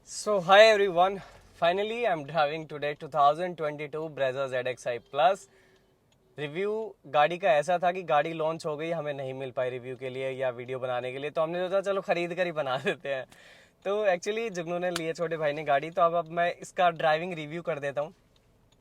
So hi everyone, finally I'm driving today 2022 Brezza ZXi Plus। Review गाड़ी का ऐसा था कि गाड़ी लॉन्च हो गई, हमें नहीं मिल पाई रिव्यू के लिए या वीडियो बनाने के लिए, तो हमने सोचा चलो खरीद कर ही बना देते हैं। तो एक्चुअली जुगनू ने लिए छोटे भाई ने गाड़ी, तो अब मैं इसका ड्राइविंग रिव्यू कर देता हूँ।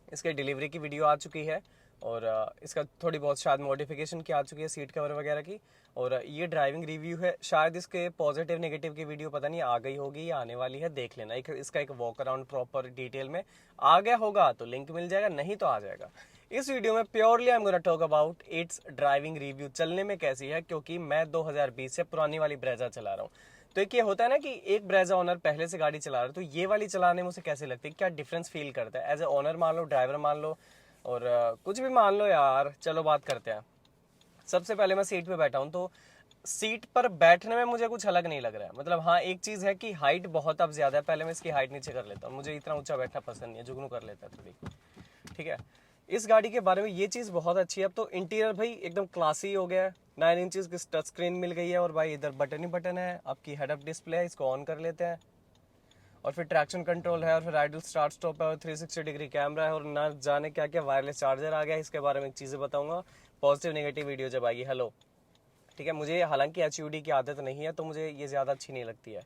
इसके डिलीवरी की वीडियो आ चुकी है और इसका थोड़ी बहुत शायद मॉडिफिकेशन की आ चुकी है, सीट कवर वगैरह की। और ये ड्राइविंग रिव्यू है, शायद इसके पॉजिटिव नेगेटिव की वीडियो पता नहीं आ गई होगी या आने वाली है, देख लेना। इसका एक वॉक अराउंड प्रॉपर डिटेल में आ गया होगा तो लिंक मिल जाएगा, नहीं तो आ जाएगा। इस वीडियो में purely I am gonna talk about it's driving review, चलने में कैसी है, क्योंकि मैं 2020 से पुरानी वाली ब्रेजा चला रहा हूँ। तो एक ये होता है ना कि एक ब्रेजा ओनर पहले से गाड़ी चला रहा है, तो ये वाली चलाने में उसे कैसे लगती है, क्या डिफरेंस फील करता है। एज ए ओनर मान लो, ड्राइवर मान लो, और कुछ भी मान लो यार, चलो बात करते हैं। सबसे पहले मैं सीट पे बैठा हूँ, तो सीट पर बैठने में मुझे कुछ अलग नहीं लग रहा है। मतलब हाँ, एक चीज़ है कि हाइट बहुत अब ज़्यादा है, पहले मैं इसकी हाइट नीचे कर लेता हूँ, मुझे इतना ऊंचा बैठना पसंद नहीं है, जुगनू कर लेता है थोड़ी। ठीक है, इस गाड़ी के बारे में ये चीज़ बहुत अच्छी है। अब तो इंटीरियर भाई एकदम क्लासी हो गया है, 9 इंचज़ की टच स्क्रीन मिल गई है, और भाई इधर बटन ही बटन है, आपकी हेड अप डिस्प्ले है, इसको ऑन कर लेते हैं। और फिर ट्रैक्शन कंट्रोल है, और फिर आइडल स्टार्ट स्टॉप है, और 360 डिग्री कैमरा है, और ना जाने क्या क्या वायरलेस चार्जर आ गया है। इसके बारे में चीज़ें बताऊंगा, पॉजिटिव नेगेटिव वीडियो जब आएगी। हेलो, ठीक है। मुझे हालांकि HUD की आदत नहीं है, तो मुझे ये ज़्यादा अच्छी नहीं लगती है।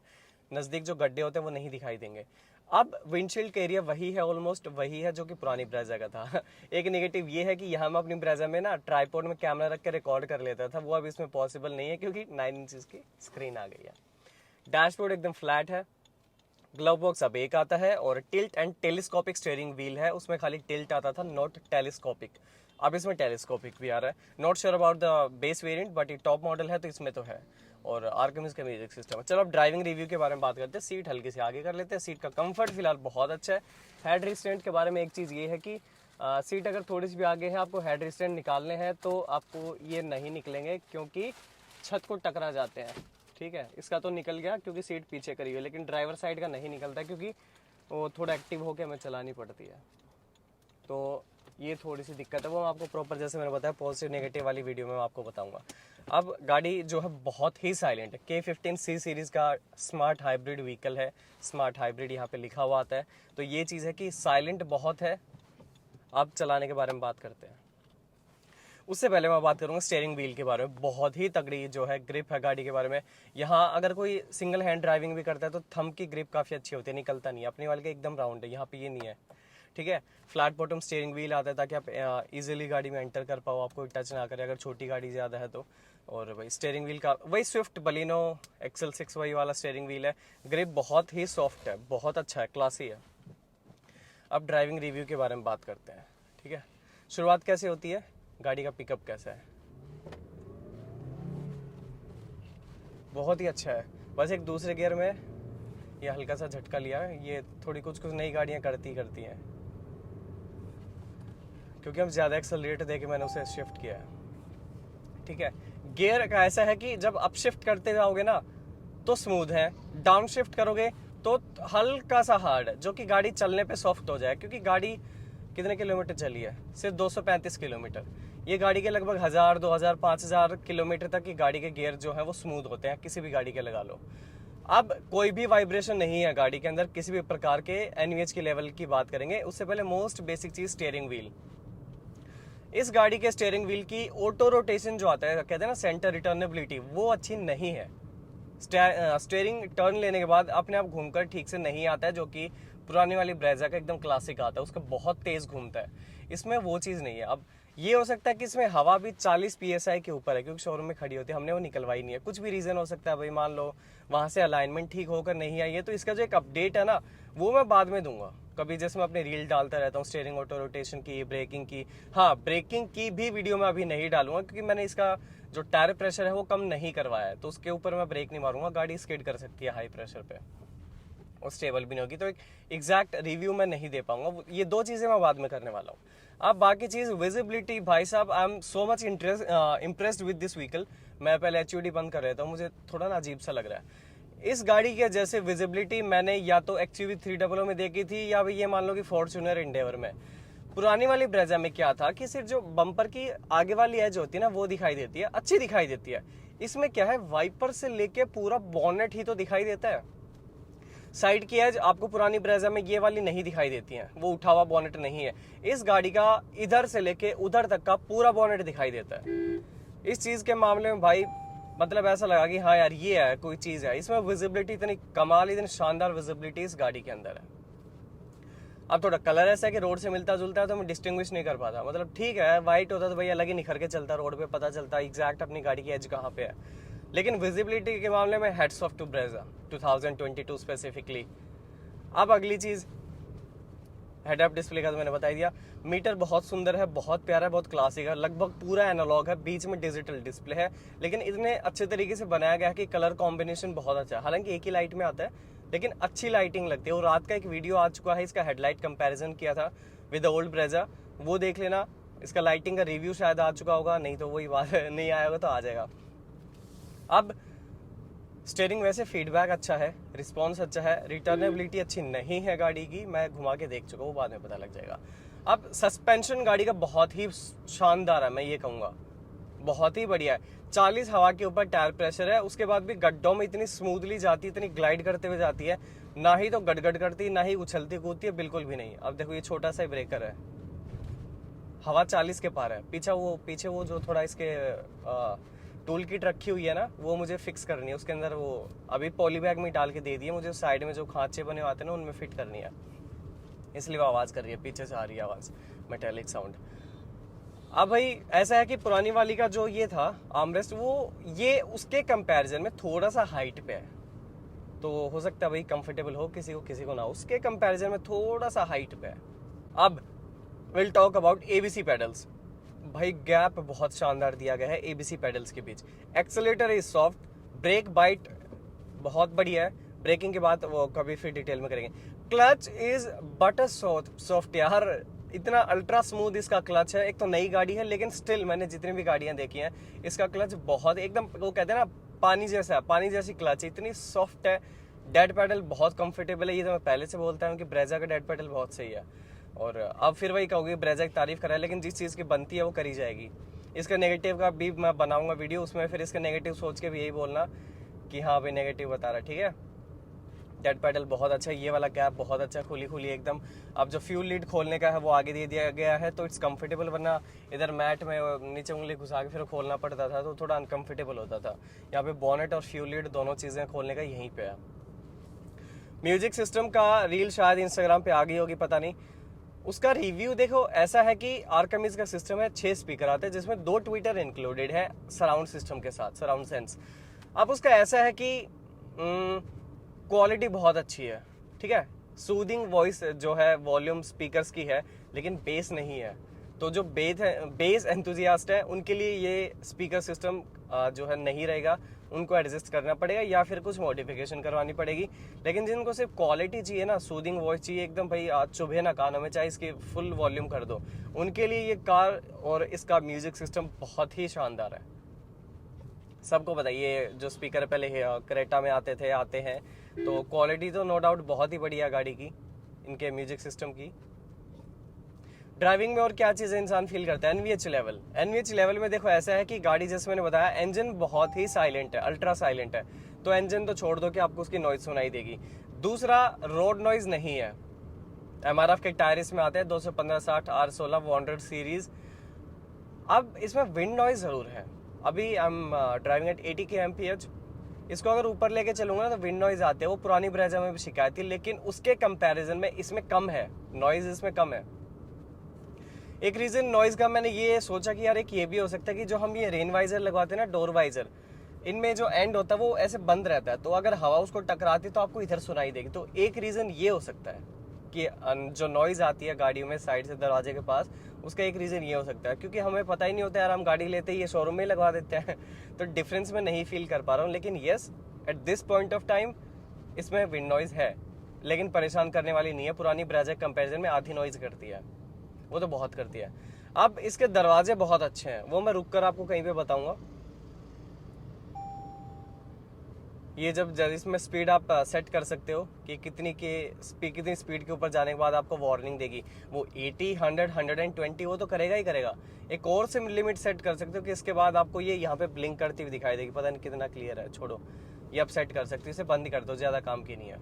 नज़दीक जो गड्ढे होते हैं वो नहीं दिखाई देंगे। अब विंडशील्ड का एरिया वही है, ऑलमोस्ट वही है जो कि पुरानी ब्रेजा का था। एक नेगेटिव ये है कि यहाँ मैं अपनी ब्रेजा में ना ट्राईपॉड में कैमरा रख के रिकॉर्ड कर लेता था, वो अब इसमें पॉसिबल नहीं है क्योंकि 9 इंचज़ की स्क्रीन आ गई है। डैशबोर्ड एकदम फ्लैट है, ग्लव बॉक्स अब एक आता है, और tilt and telescopic steering wheel है। उसमें खाली टिल्ट आता था, नॉट टेलीस्कोपिक। अब इसमें टेलीस्कोपिक भी आ रहा है। Not sure about the base variant, but ये टॉप मॉडल है तो इसमें तो है। और आर्कमिस का म्यूजिक सिस्टम है। चलो अब ड्राइविंग रिव्यू के बारे में बात करते हैं। सीट हल्की से आगे कर लेते हैं। सीट का कंफर्ट फिलहाल बहुत अच्छा है। हेड रिस्टेंट के बारे में एक चीज़ ये है कि सीट अगर थोड़ी सी भी आगे है, आपको हेड रिस्टेंट निकालने हैं तो आपको ये नहीं निकलेंगे, क्योंकि छत को टकरा जाते हैं। ठीक है, इसका तो निकल गया क्योंकि सीट पीछे करी हुई है, लेकिन ड्राइवर साइड का नहीं निकलता क्योंकि वो थोड़ा एक्टिव होकर हमें चलानी पड़ती है। तो ये थोड़ी सी दिक्कत है, वो मैं आपको प्रॉपर, जैसे मैंने बताया, पॉजिटिव नेगेटिव वाली वीडियो में मैं आपको बताऊंगा। अब गाड़ी जो है बहुत ही साइलेंट है। K15C सीरीज़ का स्मार्ट हाइब्रिड व्हीकल है। स्मार्ट हाइब्रिड यहाँ पे लिखा हुआ आता है, तो ये चीज़ है कि साइलेंट बहुत है। अब चलाने के बारे में बात करते हैं। उससे पहले मैं बात करूंगा स्टीयरिंग व्हील के बारे में। बहुत ही तगड़ी जो है ग्रिप है गाड़ी के बारे में। यहाँ अगर कोई सिंगल हैंड ड्राइविंग भी करता है तो थंब की ग्रिप काफ़ी अच्छी होती है, निकलता नहीं है। अपनी वाले का एकदम राउंड है, यहाँ पे ये नहीं है। ठीक है, फ्लैट बॉटम स्टीयरिंग व्हील आता है ताकि आप इजीली गाड़ी में एंटर कर पाओ, आपको टच ना करे अगर छोटी गाड़ी ज़्यादा है तो। और भाई स्टीयरिंग व्हील का वही स्विफ्ट बलिनो XL6 वही वाला स्टीयरिंग व्हील है। ग्रिप बहुत ही सॉफ्ट है, बहुत अच्छा है, क्लासी है। अब ड्राइविंग रिव्यू के बारे में बात करते हैं। ठीक है, शुरुआत कैसे होती है, गाड़ी का पिकअप कैसा है, बहुत ही अच्छा है। बस एक दूसरे गियर में ये हल्का सा झटका लिया है। ये थोड़ी कुछ नई गाड़ियाँ करती हैं, क्योंकि हम ज़्यादा एक्सेलरेट दे के मैंने उसे शिफ्ट किया है। ठीक है, गियर का ऐसा है कि जब अप शिफ्ट करते जाओगे ना तो स्मूथ है, डाउन शिफ्ट करोगे तो हल्का सा हार्ड है, जो कि गाड़ी चलने पे सॉफ्ट हो जाए। क्योंकि गाड़ी कितने किलोमीटर चली है, सिर्फ 235 किलोमीटर। ये गाड़ी के लगभग 1000, 2000, 5000 किलोमीटर तक की गाड़ी के गियर जो है वो स्मूथ होते हैं, किसी भी गाड़ी के लगा लो। अब कोई भी वाइब्रेशन नहीं है गाड़ी के अंदर किसी भी प्रकार के। NVH की लेवल की बात करेंगे, उससे पहले मोस्ट बेसिक चीज स्टीयरिंग व्हील। इस गाड़ी के स्टीयरिंग व्हील की ऑटो रोटेशन जो आता है, कहते हैं ना सेंटर रिटर्नेबिलिटी, वो अच्छी नहीं है। स्टीयरिंग टर्न लेने के बाद अपने आप घूमकर ठीक से नहीं आता है, जो कि पुरानी वाली ब्रेजा का एकदम क्लासिक आता है, उसका बहुत तेज घूमता है। इसमें वो चीज़ नहीं है। अब ये हो सकता है कि इसमें हवा भी 40 PSI के ऊपर है, क्योंकि शोरूम में खड़ी होती है, हमने वो निकलवाई नहीं है। कुछ भी रीज़न हो सकता है भाई, मान लो वहाँ से अलाइनमेंट ठीक होकर नहीं आई है, तो इसका जो एक अपडेट है ना वो मैं बाद में दूंगा कभी, जैसे मैं अपने रील डालता रहता हूँ स्टीयरिंग ऑटो रोटेशन की, ब्रेकिंग की। हाँ, ब्रेकिंग की भी वीडियो मैं अभी नहीं डालूंगा, क्योंकि मैंने इसका जो टायर प्रेशर है वो कम नहीं करवाया है, तो उसके ऊपर मैं ब्रेक नहीं मारूंगा। गाड़ी स्किड कर सकती है हाई प्रेशर पे, और स्टेबल भी नहीं होगी, तो एक एग्जैक्ट रिव्यू मैं नहीं दे पाऊंगा। ये दो चीज़ें मैं बाद में करने वाला हूँ। अब बाकी चीज़ विजिबिलिटी, भाई साहब I am so much impressed with this vehicle. मैं पहले HUD बंद कर रहा था, मुझे थोड़ा ना अजीब सा लग रहा है। इस गाड़ी के जैसे विजिबिलिटी मैंने या तो XUV 300 में देखी थी, या भाई ये मान लो कि फॉर्च्यूनर इंडेवर में। पुरानी वाली ब्रेजा में क्या था कि सिर्फ जो बम्पर की आगे वाली एज होती है ना वो दिखाई देती है, अच्छी दिखाई देती है। इसमें क्या है, वाइपर से लेके पूरा बॉनेट ही तो दिखाई देता है। साइड की एज आपको पुरानी ब्रेजा में ये वाली नहीं दिखाई देती है, वो उठा हुआ बॉनेट नहीं है। इस गाड़ी का इधर से लेके उधर तक का पूरा बॉनेट दिखाई देता है। इस चीज के मामले में भाई मतलब ऐसा लगा कि हाँ यार ये है कोई चीज है। इसमें विजिबिलिटी इतनी कमाल, इतनी शानदार विजिबिलिटी इस गाड़ी के अंदर है। अब थोड़ा कलर ऐसा है कि रोड से मिलता जुलता है तो मैं डिस्टिंग्विश नहीं कर पाता। मतलब ठीक है, वाइट होता तो भाई अलग ही निखर के चलता, रोड पे पता चलता एग्जैक्ट अपनी गाड़ी की एज कहाँ पे है। लेकिन विजिबिलिटी के मामले में heads off to Brezza 2022 specifically. अब अगली चीज हेड अप डिस्प्ले का तो मैंने बता दिया। मीटर बहुत सुंदर है, बहुत प्यारा है, बहुत क्लासिक है, लगभग पूरा एनालॉग है, बीच में डिजिटल डिस्प्ले है, लेकिन इतने अच्छे तरीके से बनाया गया है कि कलर कॉम्बिनेशन बहुत अच्छा है। हालांकि एक ही लाइट में आता है लेकिन अच्छी लाइटिंग लगती है। और रात का एक वीडियो आ चुका है, इसका हेडलाइट कंपैरिजन किया था विद ओल्ड ब्रेजा, वो देख लेना। इसका लाइटिंग का रिव्यू शायद आ चुका होगा, नहीं तो वही बात है, नहीं आया होगा तो आ जाएगा। अब स्टीयरिंग वैसे फीडबैक अच्छा है, रिस्पॉन्स अच्छा है, रिटर्नेबिलिटी अच्छी नहीं है गाड़ी की, मैं घुमा के देख चुका हूँ, बाद में पता लग जाएगा। अब सस्पेंशन गाड़ी का बहुत ही शानदार है, मैं ये कहूँगा बहुत ही बढ़िया है। 40 हवा के ऊपर टायर प्रेशर है, उसके बाद भी गड्ढों में इतनी स्मूथली जाती है, इतनी ग्लाइड करते हुए जाती है, ना ही तो गड़गड़ करती ना ही उछलती कूदती है, बिल्कुल भी नहीं। अब देखो ये छोटा सा ब्रेकर है, हवा 40 के पार है। पीछे वो जो थोड़ा इसके टूल किट रखी हुई है ना, वो मुझे फिक्स करनी है। उसके अंदर वो अभी पॉली बैग में डाल के दे दिए मुझे, साइड में जो खांचे बने आते हैं ना उनमें फिट करनी है, इसलिए वो आवाज़ कर रही है, पीछे से आ रही है आवाज़, मेटेलिक साउंड। अब भाई ऐसा है कि पुरानी वाली का जो ये था आर्मरेस्ट, वो ये उसके कंपैरिजन में थोड़ा सा हाइट पे है, तो हो सकता है भाई कंफर्टेबल हो किसी को ना, उसके कंपैरिजन में थोड़ा सा हाइट पे है। अब will talk about ABC pedals. भाई गैप बहुत शानदार दिया गया है एबीसी पेडल्स के बीच। Accelerator is soft, brake bite बहुत बढ़िया है, ब्रेकिंग के बाद वो कभी फिर डिटेल में करेंगे। क्लच इज बटर सॉफ्ट यार, इतना अल्ट्रा स्मूथ इसका क्लच है। एक तो नई गाड़ी है लेकिन स्टिल मैंने जितनी भी गाड़ियां देखी हैं इसका क्लच बहुत एकदम, वो कहते हैं ना पानी जैसा, पानी जैसी क्लच है, इतनी सॉफ्ट है। डेड पेडल बहुत कंफर्टेबल है, ये तो मैं पहले से बोलता हूँ कि ब्रेजा का डेड पेडल बहुत सही है। और अब फिर वही कहोगे ब्रेजा की तारीफ करा है, लेकिन जिस चीज़ की बनती है वो करी जाएगी। इसका नेगेटिव का भी मैं बनाऊंगा वीडियो, उसमें फिर इसका नेगेटिव सोच के भी यही बोलना कि हाँ भाई नेगेटिव बता रहा, ठीक है। डेड पेडल बहुत अच्छा है, ये वाला गैप बहुत अच्छा, खुली एकदम। अब जो फ्यूल लीड खोलने का है वो आगे दे दिया गया है तो इट्स कंफर्टेबल, वरना इधर मैट में नीचे उंगली घुसा के फिर खोलना पड़ता था तो थोड़ा अनकंफर्टेबल होता था। यहाँ पे बॉनेट और फ्यूल लीड दोनों चीज़ें खोलने का यहीं पे है। म्यूजिक सिस्टम का रील शायद इंस्टाग्राम पे आ गई होगी, पता नहीं। उसका रिव्यू देखो, ऐसा है कि आर्कमिज का सिस्टम है, 6 स्पीकर आते हैं जिसमें 2 ट्विटर इंक्लूडेड है सराउंड सिस्टम के साथ, सराउंड सेंस। अब उसका ऐसा है कि क्वालिटी बहुत अच्छी है, ठीक है। सूदिंग वॉइस जो है वॉल्यूम स्पीकर्स की है, लेकिन बेस नहीं है। तो जो बेस एंथुजियास्ट है उनके लिए ये स्पीकर सिस्टम जो है नहीं रहेगा, उनको एडजस्ट करना पड़ेगा या फिर कुछ मॉडिफिकेशन करवानी पड़ेगी। लेकिन जिनको सिर्फ क्वालिटी चाहिए ना, सूदिंग वॉइस चाहिए एकदम भाई चुभे ना कानों में, चाहे इसकी फुल वॉल्यूम कर दो, उनके लिए ये कार और इसका म्यूजिक सिस्टम बहुत ही शानदार है। सबको बताइए जो स्पीकर पहले क्रेटा में आते हैं, तो क्वालिटी तो नो डाउट बहुत ही बढ़िया गाड़ी की, इनके म्यूजिक सिस्टम की। ड्राइविंग में और क्या चीज़ें इंसान फील करता है, एनवीएच लेवल में देखो ऐसा है कि गाड़ी जैसे मैंने बताया इंजन बहुत ही साइलेंट है, अल्ट्रा साइलेंट है, तो इंजन तो छोड़ दो कि आपको उसकी नॉइज सुनाई देगी। दूसरा, रोड नॉइज नहीं है। एमआरएफ के टायर इसमें आते हैं 215/60 R16 100 सीरीज। अब इसमें विंड नॉइज जरूर है। अभी I am driving eight 80 kmph, इसको अगर ऊपर लेके चलूंगा ना तो विंड नॉइज आते हैं, वो पुरानी ब्रेजा में भी शिकायत थी, लेकिन उसके कंपैरिजन में इसमें कम है, नॉइज इसमें कम है। एक रीजन नॉइज का मैंने ये सोचा कि यार एक ये भी हो सकता है कि जो हम ये रेन वाइजर लगवाते हैं ना, डोर वाइजर, इनमें जो एंड होता है वो ऐसे बंद रहता है, तो अगर हवा उसको टकराती तो आपको इधर सुनाई देगी। तो एक रीजन ये हो सकता है कि जो नॉइज आती है गाड़ियों में साइड से दरवाजे के पास, उसका एक रीजन ये हो सकता है, क्योंकि हमें पता ही नहीं होता यार, हम गाड़ी लेते ही ये शोरूम में लगवा देते हैं तो डिफरेंस में नहीं फील कर पा रहा हूँ। लेकिन yes, at this point of time इसमें विंड नॉइज है, लेकिन परेशान करने वाली नहीं है। पुरानी ब्रेजा कंपेरिजन में आधी नॉइज करती है, वो तो बहुत करती है। अब इसके दरवाजे बहुत अच्छे हैं, वो मैं रुक कर आपको कहीं पे बताऊंगा। ये जब इसमें स्पीड आप सेट कर सकते हो कि कितनी स्पीड के ऊपर जाने के बाद आपको वार्निंग देगी, वो 80, 100, 120 वो तो करेगा ही करेगा। एक और से लिमिट सेट कर सकते हो कि इसके बाद आपको ये यहाँ पे ब्लिंक करती हुई दिखाई देगी, पता नहीं कितना क्लियर है, छोड़ो, ये आप सेट कर सकते हो, इसे बंद ही कर दो, ज़्यादा काम की नहीं है।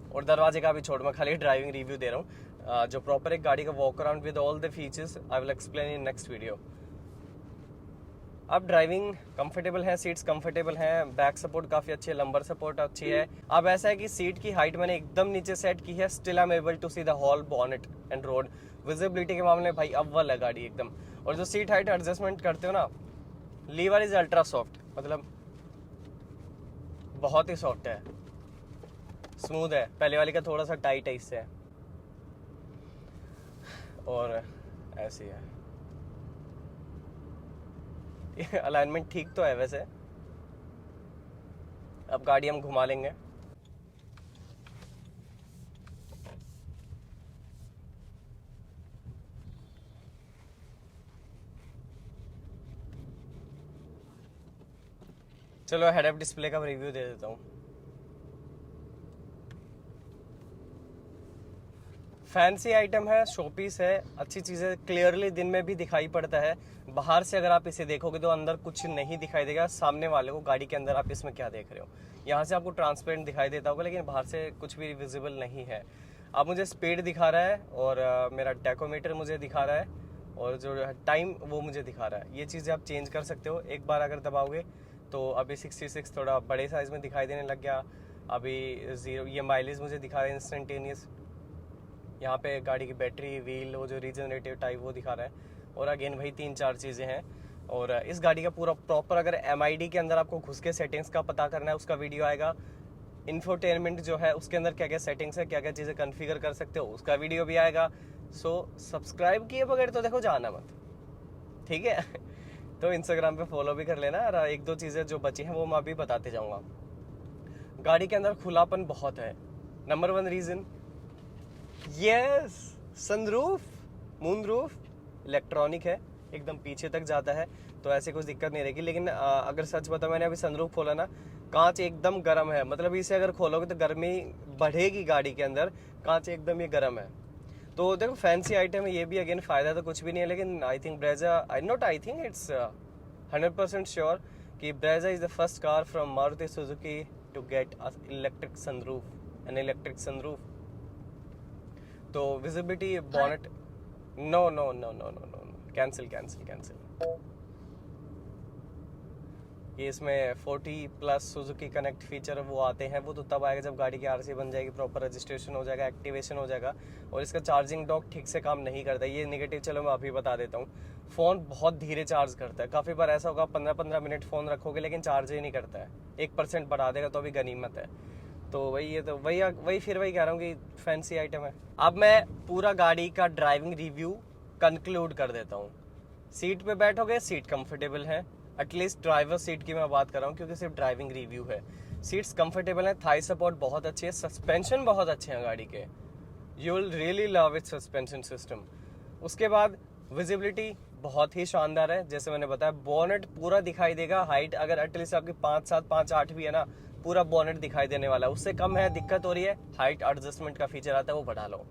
और दरवाजे का भी छोड़, मैं खाली ड्राइविंग रिव्यू दे रहा हूँ। जो प्रॉपर एक गाड़ी का walk around with all the features I will explain in next video. अब ड्राइविंग कंफर्टेबल है, सीट्स कंफर्टेबल हैं, बैक सपोर्ट काफ़ी अच्छी है, लंबर सपोर्ट अच्छी है। अब ऐसा है कि सीट की हाइट मैंने एकदम नीचे सेट की है, still I am able to see the whole bonnet and road. Visibility के मामले में भाई अव्वल है गाड़ी एकदम। और जो सीट हाइट एडजस्टमेंट करते हो ना, लीवर इज अल्ट्रा सॉफ्ट, मतलब बहुत ही सॉफ्ट है, स्मूथ है। पहले वाली का थोड़ा सा टाइट है इससे, और ऐसी है। अलाइनमेंट ठीक तो है वैसे। अब गाड़ी हम घुमा लेंगे। चलो हेड अप डिस्प्ले का रिव्यू दे देता हूँ। फैंसी आइटम है, शोपीस है, अच्छी चीज़ें, क्लियरली दिन में भी दिखाई पड़ता है। बाहर से अगर आप इसे देखोगे तो अंदर कुछ नहीं दिखाई देगा सामने वाले को। गाड़ी के अंदर आप इसमें क्या देख रहे हो, यहाँ से आपको ट्रांसपेरेंट दिखाई देता होगा, लेकिन बाहर से कुछ भी विजिबल नहीं है। अब मुझे स्पीड दिखा रहा है और मेरा टैकोमीटर मुझे दिखा रहा है, और जो टाइम वो मुझे दिखा रहा है। ये चीज़ें आप चेंज कर सकते हो एक बार अगर दबाओगे तो। अभी 66 थोड़ा बड़े साइज़ में दिखाई देने लग गया। अभी 0, ये माइलेज मुझे दिखा रहा है इंस्टेंटेनियस। यहाँ पे गाड़ी की बैटरी, व्हील, वो जो रीजनरेटिव टाइप वो दिखा रहा है। और अगेन वही 3-4 चीज़ें हैं। और इस गाड़ी का पूरा प्रॉपर अगर MID के अंदर आपको घुस के सेटिंग्स का पता करना है, उसका वीडियो आएगा। इन्फोटेनमेंट जो है उसके अंदर क्या क्या सेटिंग्स है, क्या क्या चीज़ें कॉन्फ़िगर कर सकते हो, उसका वीडियो भी आएगा। सो सब्सक्राइब किए बगैर तो देखो जाना मत, ठीक है। तो इंस्टाग्राम पे फॉलो भी कर लेना। और 1-2 चीज़ें जो बची हैं वो मैं अभी बताते जाऊँगा। गाड़ी के अंदर खुलापन बहुत है। Number 1 reason, yes, sunroof, moonroof, electronic है, एकदम पीछे तक जाता है, तो ऐसे कुछ दिक्कत नहीं रहेगी। लेकिन अगर सच बताऊं, मैंने अभी सनरूफ खोला ना, कांच एकदम गर्म है। मतलब इसे अगर खोलोगे तो गर्मी बढ़ेगी गाड़ी के अंदर, कांच एकदम ये गर्म है। तो देखो फैंसी आइटम है ये भी, अगेन फ़ायदा तो कुछ भी नहीं है। लेकिन I think Brezza, I think it's 100% sure कि Brezza is the first car from Maruti Suzuki to get electric sunroof, an electric sunroof. तो visibility, bonnet, no no no no no no, cancel cancel cancel. ये इसमें 40+ Suzuki connect feature वो आते हैं, वो तो तब आएगा जब गाड़ी की RC बन जाएगी, प्रॉपर रजिस्ट्रेशन हो जाएगा, एक्टिवेशन हो जाएगा। और इसका चार्जिंग डॉक ठीक से काम नहीं करता, ये नेगेटिव चलो मैं अभी बता देता हूँ। फ़ोन बहुत धीरे चार्ज करता है। काफ़ी बार ऐसा होगा 15-15 मिनट फ़ोन रखोगे लेकिन चार्ज ही नहीं करता है, 1% बढ़ा देगा तो भी गनीमत है। तो वही, ये तो वही फिर वही कह रहा हूँ कि फैंसी आइटम है। अब मैं पूरा गाड़ी का ड्राइविंग रिव्यू कंक्लूड कर देता हूँ। सीट पे बैठोगे, सीट कंफर्टेबल है, एटलीस्ट ड्राइवर सीट की मैं बात कर रहा हूँ क्योंकि सिर्फ ड्राइविंग रिव्यू है। सीट्स कंफर्टेबल है, थाई सपोर्ट बहुत अच्छी है, सस्पेंशन बहुत अच्छे हैं गाड़ी के, you will really love it suspension system. उसके बाद विजिबिलिटी बहुत ही शानदार है, जैसे मैंने बताया बोनेट पूरा दिखाई देगा। हाइट अगर एटलीस्ट आपकी 5'7", 5'8" भी है ना, पूरा बोनेट दिखाई देने वाला है। उससे कम है, दिक्कत हो रही है, हाइट एडजस्टमेंट का फीचर आता है वो बढ़ा लो।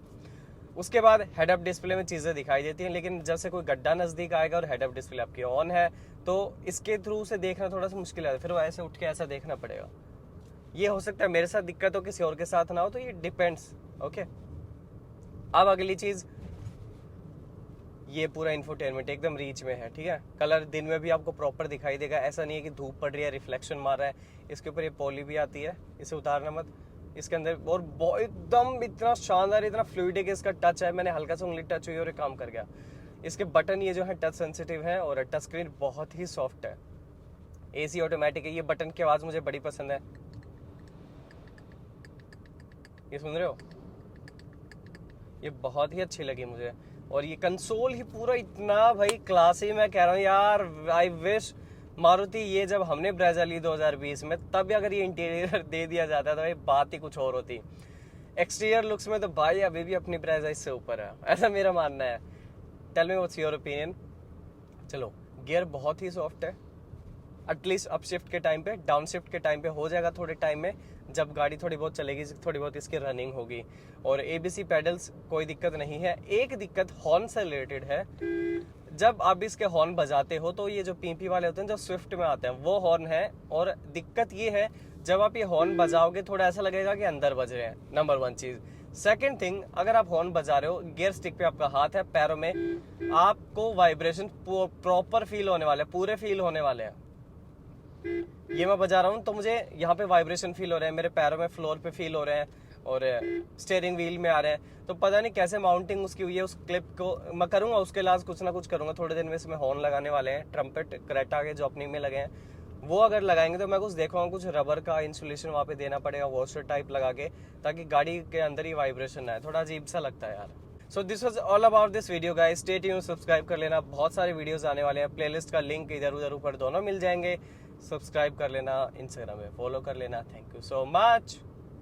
उसके बाद हेड अप डिस्प्ले में चीज़ें दिखाई देती हैं, लेकिन जब से कोई गड्ढा नज़दीक आएगा और हेड अप डिस्प्ले आपकी ऑन है तो इसके थ्रू से देखना थोड़ा सा मुश्किल है, फिर वो ऐसे उठ के ऐसा देखना पड़ेगा। ये हो सकता है मेरे साथ दिक्कत हो, किसी और के साथ ना हो, तो ये डिपेंड्स। ओके, अब अगली चीज़, ये पूरा इंफोटेनमेंट एकदम रीच में है, ठीक है। कलर दिन में भी आपको प्रॉपर दिखाई देगा, ऐसा नहीं है कि धूप पड़ रही है, रिफ्लेक्शन मार रहा है। इसके ऊपर ये पॉली भी आती है, इसे उतारना मत। इसके अंदर और एकदम इतना शानदार, इतना फ्लूइडिक इसका टच है। मैंने हल्का सा उंगली टच हुई और ये काम कर गया। इसके बटन ये जो है टच सेंसिटिव है और टच स्क्रीन बहुत ही सॉफ्ट है। AC ऑटोमेटिक है, ये बटन की आवाज़ मुझे बड़ी पसंद है। ये सुन रहे हो, ये बहुत ही अच्छी लगी मुझे। और ये कंसोल ही पूरा इतना भाई क्लासी, मैं कह रहा हूँ यार, आई विश मारुति ये जब हमने ब्रेजा ली 2020 में, तब अगर ये इंटीरियर दे दिया जाता तो भाई बात ही कुछ और होती। एक्सटीरियर लुक्स में तो भाई अभी भी अपनी ब्रेजा इससे ऊपर है, ऐसा मेरा मानना है। Tell me what's your opinion. चलो, गियर बहुत ही सॉफ्ट है, एटलीस्ट अप शिफ्ट के टाइम पे, डाउन शिफ्ट के टाइम पे हो जाएगा थोड़े टाइम में, जब गाड़ी थोड़ी बहुत चलेगी, थोड़ी बहुत इसकी रनिंग होगी। और ABC पेडल्स कोई दिक्कत नहीं है। एक दिक्कत हॉर्न से रिलेटेड है, जब आप इसके हॉर्न बजाते हो तो ये जो पीपी वाले होते हैं जो स्विफ्ट में आते हैं वो हॉर्न है। और दिक्कत ये है जब आप ये हॉर्न बजाओगे थोड़ा ऐसा लगेगा कि अंदर बज रहे हैं, नंबर 1 चीज। सेकंड थिंग, अगर आप हॉर्न बजा रहे हो, गियर स्टिक पे आपका हाथ है, पैरों में, आपको वाइब्रेशन प्रॉपर फील होने वाले, पूरे फील होने वाले हैं। ये मैं बजा रहा हूँ तो मुझे यहाँ पे वाइब्रेशन फील हो रहे हैं, मेरे पैरों में फ्लोर पे फील हो रहे हैं और स्टीयरिंग व्हील में आ रहे हैं। तो पता नहीं कैसे माउंटिंग उसकी हुई है, उस क्लिप को मैं करूंगा, उसके अलावा कुछ ना कुछ करूंगा। थोड़े दिन में इसमें हॉर्न लगाने वाले हैं, ट्रम्पेट क्रेटा के जो अपनी में लगे हैं वो अगर लगाएंगे तो मैं कुछ देखूंगा, कुछ रबर का इंसुलेशन वहाँ पे देना पड़ेगा, वॉशर टाइप लगा के, ताकि गाड़ी के अंदर ही वाइब्रेशन आए। थोड़ा अजीब सा लगता है यार। So this was all about this video guys, stay tuned, subscribe कर लेना, बहुत सारे वीडियोस आने वाले हैं। प्लेलिस्ट का लिंक इधर उधर ऊपर दोनों मिल जाएंगे, सब्सक्राइब कर लेना, इंस्टाग्राम पे फॉलो कर लेना। Thank you so much.